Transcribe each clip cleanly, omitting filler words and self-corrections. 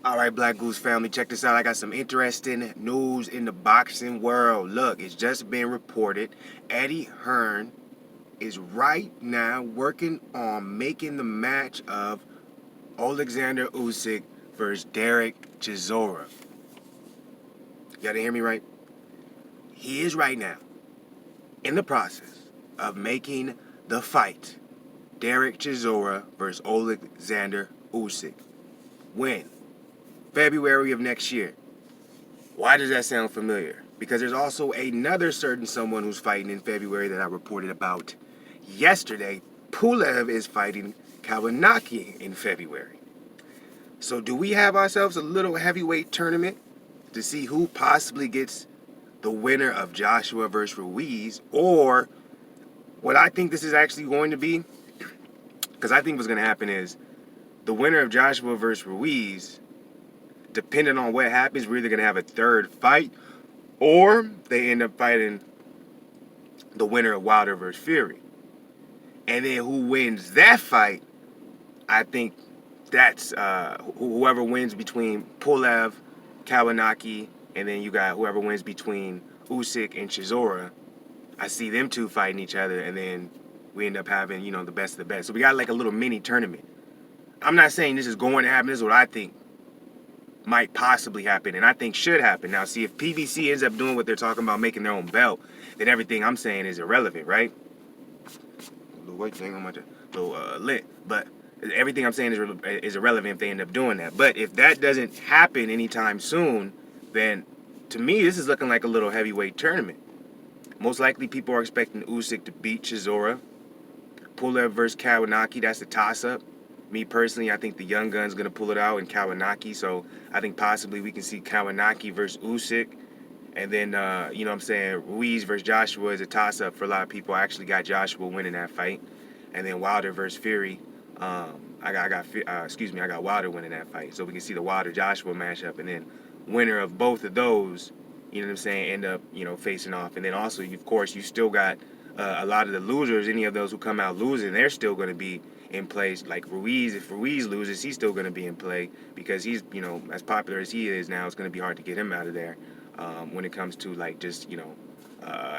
Alright, Black Goose family, check this out. I got some interesting news in the boxing world. Look, it's just been reported Eddie Hearn is right now working on making the match of Oleksandr Usyk versus Dereck Chisora. You gotta hear me right? He is right now in the process of making the fight Dereck Chisora versus Oleksandr Usyk. When? February of next year. Why does that sound familiar? Because there's also another certain someone who's fighting in February that I reported about yesterday. Pulev is fighting Kawanaki in February. So do we have ourselves a little heavyweight tournament to see who possibly gets the winner of Joshua versus Ruiz? Or what I think this is actually going to be, because I think what's going to happen is the winner of Joshua versus Ruiz, depending on what happens, we're either going to have a third fight or they end up fighting the winner of Wilder versus Fury. And then who wins that fight, I think that's whoever wins between Pulev, Kawanaki, and then you got whoever wins between Usyk and Chisora. I see them two fighting each other, and then we end up having, the best of the best. So we got like a little mini tournament. I'm not saying this is going to happen. This is what I think might possibly happen, and I think should happen. Now, see, if PBC ends up doing what they're talking about, making their own belt, then everything I'm saying is irrelevant, right? A little white thing, I'm a little lit, but everything I'm saying is irrelevant if they end up doing that. But if that doesn't happen anytime soon, then to me, this is looking like a little heavyweight tournament. Most likely, people are expecting Usyk to beat Chisora. Pulev versus Kawanaki, that's a toss-up. Me personally, I think the young gun's going to pull it out in Kawanaki, so I think possibly we can see Kawanaki versus Usyk. And then, Ruiz versus Joshua is a toss-up for a lot of people. I actually got Joshua winning that fight. And then Wilder versus Fury, I got Wilder winning that fight. So we can see the Wilder-Joshua matchup, and then winner of both of those, end up, facing off. And then also, of course, you still got a lot of the losers, any of those who come out losing, they're still going to be in place. Like Ruiz, if Ruiz loses, he's still going to be in play because he's, as popular as he is now, it's going to be hard to get him out of there when it comes to like just,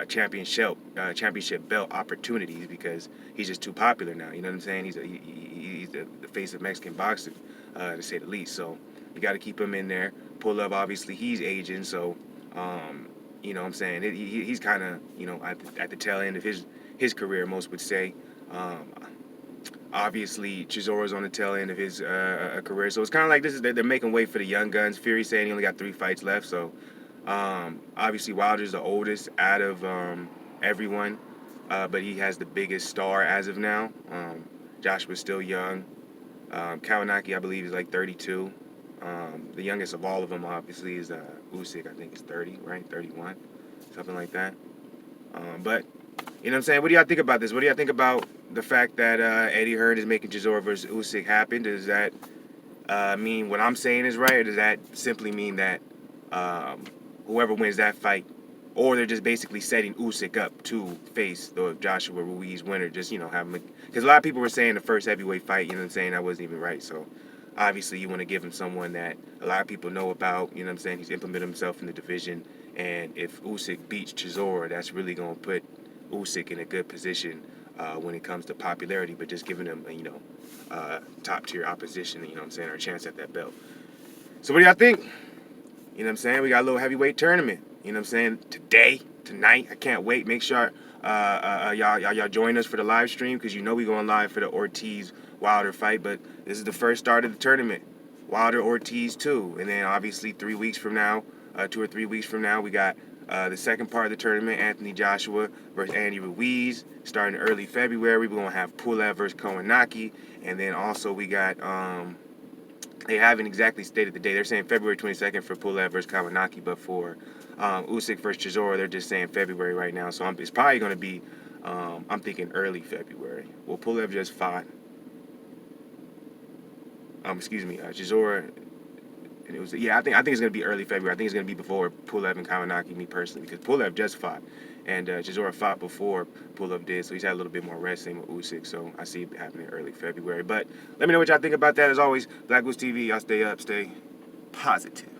championship belt opportunities because he's just too popular now. You know what I'm saying? He's the face of Mexican boxing, to say the least. So you got to keep him in there. Pulev, obviously, he's aging, so he's kind of, at the tail end of his career, most would say. Obviously, Chisora's on the tail end of his career, so it's kind of like they're making way for the young guns. Fury saying he only got 3 fights left, so obviously Wilder's the oldest out of everyone, but he has the biggest star as of now. Joshua's still young. Kawanaki, I believe, is like 32. The youngest of all of them, obviously, is Usyk. I think he's 30, right? 31, something like that. But, you know what I'm saying? What do y'all think about this? What do y'all think about the fact that Eddie Hearn is making Chisora versus Usyk happen? Does that mean what I'm saying is right, or does that simply mean that whoever wins that fight, or they're just basically setting Usyk up to face the Joshua Ruiz winner, just, have him, because a lot of people were saying the first heavyweight fight, you know what I'm saying, that wasn't even right, so obviously you want to give him someone that a lot of people know about, you know what I'm saying, he's implemented himself in the division, and if Usyk beats Chisora, that's really going to put Usyk in a good position when it comes to popularity, but just giving him, top-tier opposition, you know what I'm saying, or a chance at that belt. So what do y'all think? You know what I'm saying? We got a little heavyweight tournament. You know what I'm saying? Today, tonight. I can't wait. Make sure y'all join us for the live stream because we going live for the Ortiz-Wilder fight. But this is the first start of the tournament. Wilder-Ortiz 2. And then obviously 3 weeks from now, 2 or 3 weeks from now, we got the second part of the tournament, Anthony Joshua versus Andy Ruiz. Starting early February, we're going to have Pulev versus Kawanaki. And then also we got... they haven't exactly stated the date. They're saying February 22nd for Pulev versus Kawanaki, but for Usyk versus Chisora, they're just saying February right now. So it's probably going to be, I'm thinking early February. Well, Pulev just fought. Chisora. And it was I think it's going to be early February. I think it's going to be before Pulev and Kawanaki, me personally, because Pulev just fought. And Chisora fought before Pulev did, so he's had a little bit more rest, same with Usyk, so I see it happening early February. But let me know what y'all think about that. As always, BlakGooseTV, y'all stay up, stay positive.